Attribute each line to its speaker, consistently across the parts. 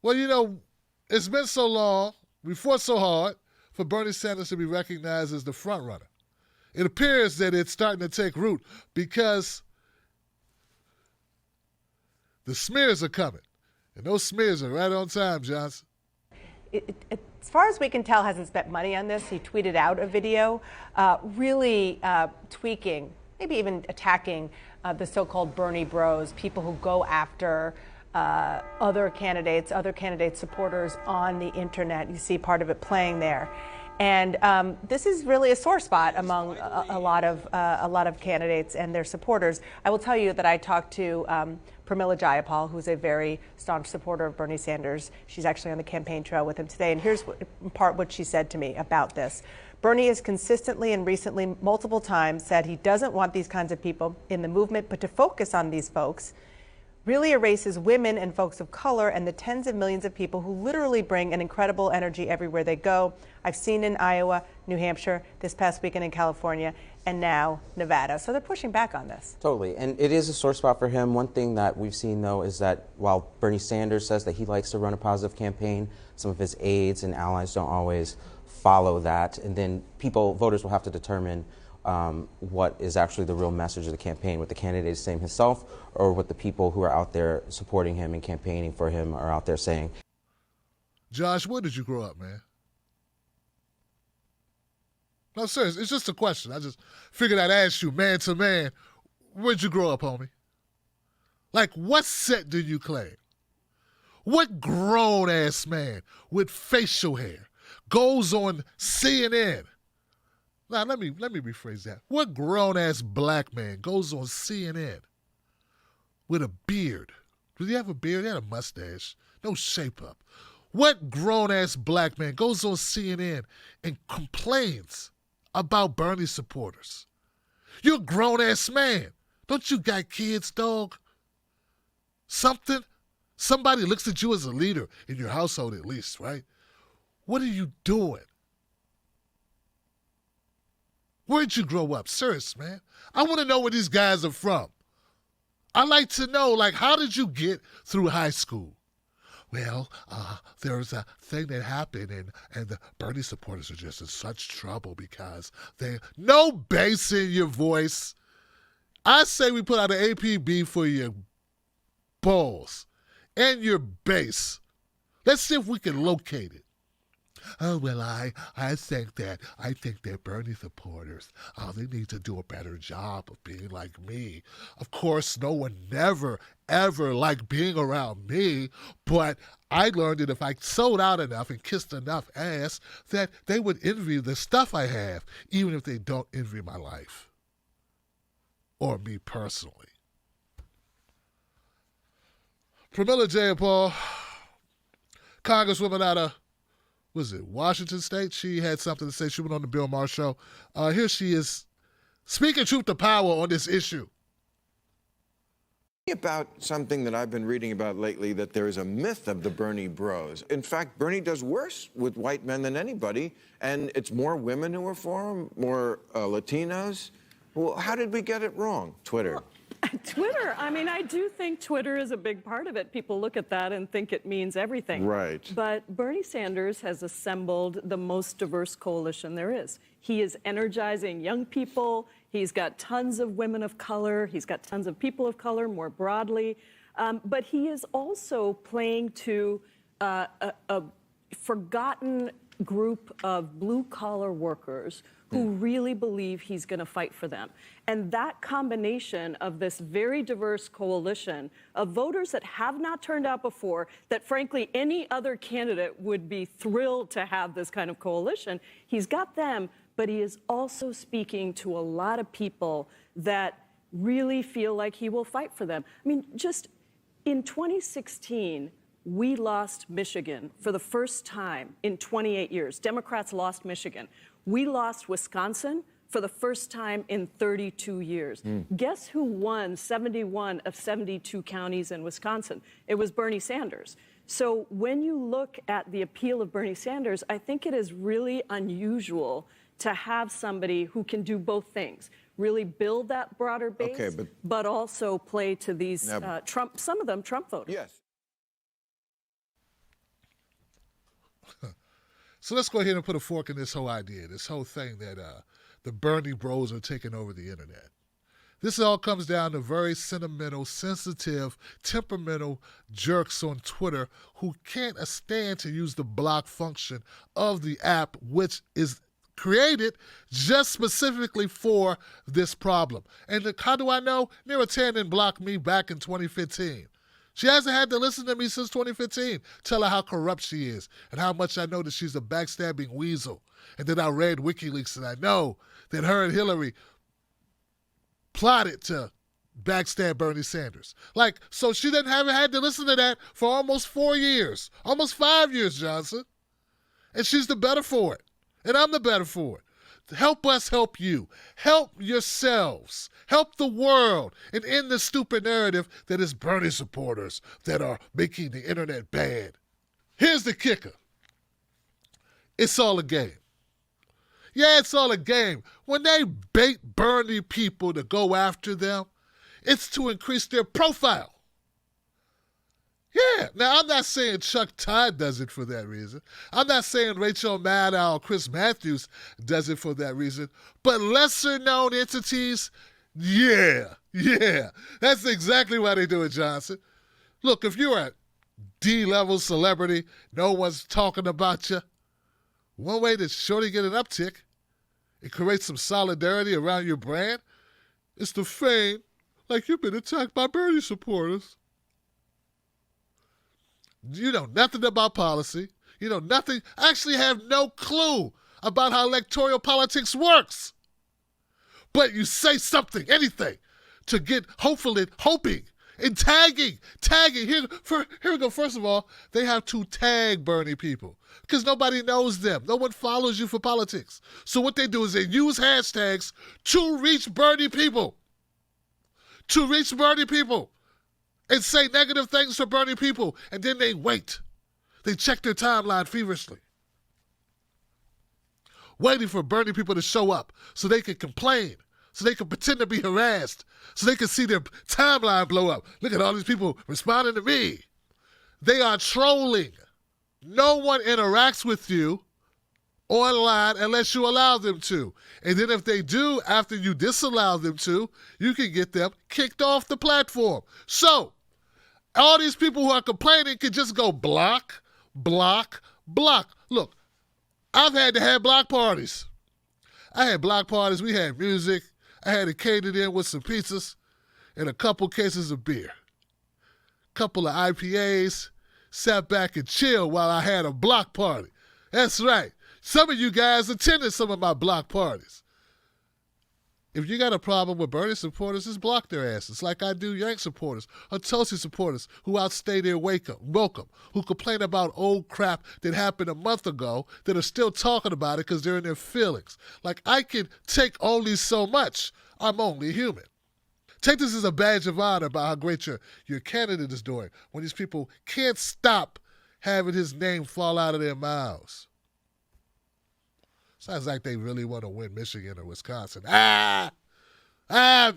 Speaker 1: Well, it's been so long, we fought so hard for Bernie Sanders to be recognized as the front runner. It appears that it's starting to take root because the smears are coming. And those smears are right on time, Johnson.
Speaker 2: As far as we can tell, hasn't spent money on this. He tweeted out a video really tweaking, maybe even attacking the so-called Bernie bros, people who go after other candidates supporters on the internet. You see part of it playing there. And this is really a sore spot among a lot of candidates and their supporters. I will tell you that I talked to Pramila Jayapal, who's a very staunch supporter of Bernie Sanders. She's actually on the campaign trail with him today. And here's what she said to me about this. Bernie has consistently and recently multiple times said he doesn't want these kinds of people in the movement, but to focus on these folks really erases women and folks of color and the tens of millions of people who literally bring an incredible energy everywhere they go. I've seen in Iowa, New Hampshire, this past weekend in California, and now Nevada. So they're pushing back on this.
Speaker 3: Totally, and it is a sore spot for him. One thing that we've seen, though, is that while Bernie Sanders says that he likes to run a positive campaign, some of his aides and allies don't always follow that, and then voters will have to determine what is actually the real message of the campaign, what the candidate is saying himself, or what the people who are out there supporting him and campaigning for him are out there saying.
Speaker 1: Josh, where did you grow up, man? No, serious, it's just a question. I just figured I'd ask you, man to man, where'd you grow up, homie? Like, what set do you claim? What grown-ass man with facial hair goes on CNN? Now, let me rephrase that. What grown-ass black man goes on CNN with a beard? Does he have a beard? He had a mustache. No shape-up. What grown-ass black man goes on CNN and complains about Bernie supporters? You're a grown-ass man. Don't you got kids, dog? Something? Somebody looks at you as a leader in your household at least, right? What are you doing? Where'd you grow up? Serious, man. I want to know where these guys are from. I like to know, like, how did you get through high school? Well, there was a thing that happened, and the Bernie supporters are just in such trouble because no bass in your voice. I say we put out an APB for your balls and your bass. Let's see if we can locate it. Oh, well, I think that Bernie supporters, they need to do a better job of being like me. Of course, no one never, ever liked being around me, but I learned that if I sold out enough and kissed enough ass, that they would envy the stuff I have, even if they don't envy my life. Or me personally. Pramila Jayapal, Congresswoman out of Washington State. She had something to say. She went on the Bill Maher show. Here she is speaking truth to power on this issue.
Speaker 4: About something that I've been reading about lately, that there is a myth of the Bernie bros. In fact, Bernie does worse with white men than anybody, and it's more women who are for him, more Latinos. Well, how did we get it wrong? Twitter.
Speaker 5: Twitter, I mean, I do think Twitter is a big part of it. People look at that and think it means everything.
Speaker 4: Right.
Speaker 5: But Bernie Sanders has assembled the most diverse coalition there is. He is energizing young people. He's got tons of women of color. He's got tons of people of color more broadly. But he is also playing to a forgotten group of blue-collar workers who really believe he's going to fight for them. And that combination of this very diverse coalition of voters that have not turned out before, that frankly any other candidate would be thrilled to have this kind of coalition, he's got them, but he is also speaking to a lot of people that really feel like he will fight for them. I mean, just in 2016, we lost Michigan for the first time in 28 years. Democrats lost Michigan. We lost Wisconsin for the first time in 32 years. Guess who won 71 of 72 counties in Wisconsin? It was Bernie Sanders. So when you look at the appeal of Bernie Sanders, I think it is really unusual to have somebody who can do both things. Really build that broader base, but also play to these some of them Trump voters.
Speaker 4: Yes.
Speaker 1: So let's go ahead and put a fork in this whole idea, this whole thing that the Bernie bros are taking over the internet. This all comes down to very sentimental, sensitive, temperamental jerks on Twitter who can't stand to use the block function of the app, which is created just specifically for this problem. And how do I know? Neera Tanden blocked me back in 2015. She hasn't had to listen to me since 2015. Tell her how corrupt she is and how much I know that she's a backstabbing weasel. And that I read WikiLeaks and I know that her and Hillary plotted to backstab Bernie Sanders. So she haven't had to listen to that for almost 4 years. Almost 5 years, Johnson. And she's the better for it. And I'm the better for it. Help us help you. Help yourselves. Help the world. And end the stupid narrative that it's Bernie supporters that are making the internet bad. Here's the kicker. It's all a game. Yeah, it's all a game. When they bait Bernie people to go after them, it's to increase their profile. Yeah. Now, I'm not saying Chuck Todd does it for that reason. I'm not saying Rachel Maddow or Chris Matthews does it for that reason. But lesser-known entities, yeah. That's exactly why they do it, Johnson. Look, if you're a D-level celebrity, no one's talking about you, one way to surely get an uptick and create some solidarity around your brand is to feign like you've been attacked by Bernie supporters. You know nothing about policy. You know nothing. Actually have no clue about how electoral politics works. But you say something, anything, to get hoping, and tagging. Here we go. First of all, they have to tag Bernie people because nobody knows them. No one follows you for politics. So what they do is they use hashtags to reach Bernie people. And say negative things to Bernie people, and then they wait. They check their timeline feverishly, waiting for Bernie people to show up so they can complain, so they can pretend to be harassed, so they can see their timeline blow up. Look at all these people responding to me. They are trolling. No one interacts with you online unless you allow them to. And then if they do, after you disallow them to, you can get them kicked off the platform. So, all these people who are complaining can just go block. Look, I've had to have block parties. I had block parties. We had music. I had it catered in with some pizzas and a couple cases of beer. Couple of IPAs. Sat back and chilled while I had a block party. That's right. Some of you guys attended some of my block parties. If you got a problem with Bernie supporters, just block their asses like I do Yank supporters or Tulsi supporters who outstay their welcome, who complain about old crap that happened a month ago that are still talking about it because they're in their feelings. Like, I can take only so much. I'm only human. Take this as a badge of honor about how great your candidate is doing when these people can't stop having his name fall out of their mouths. Sounds like they really want to win Michigan or Wisconsin.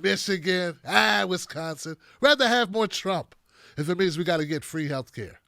Speaker 1: Michigan. Wisconsin. Rather have more Trump if it means we got to get free health care.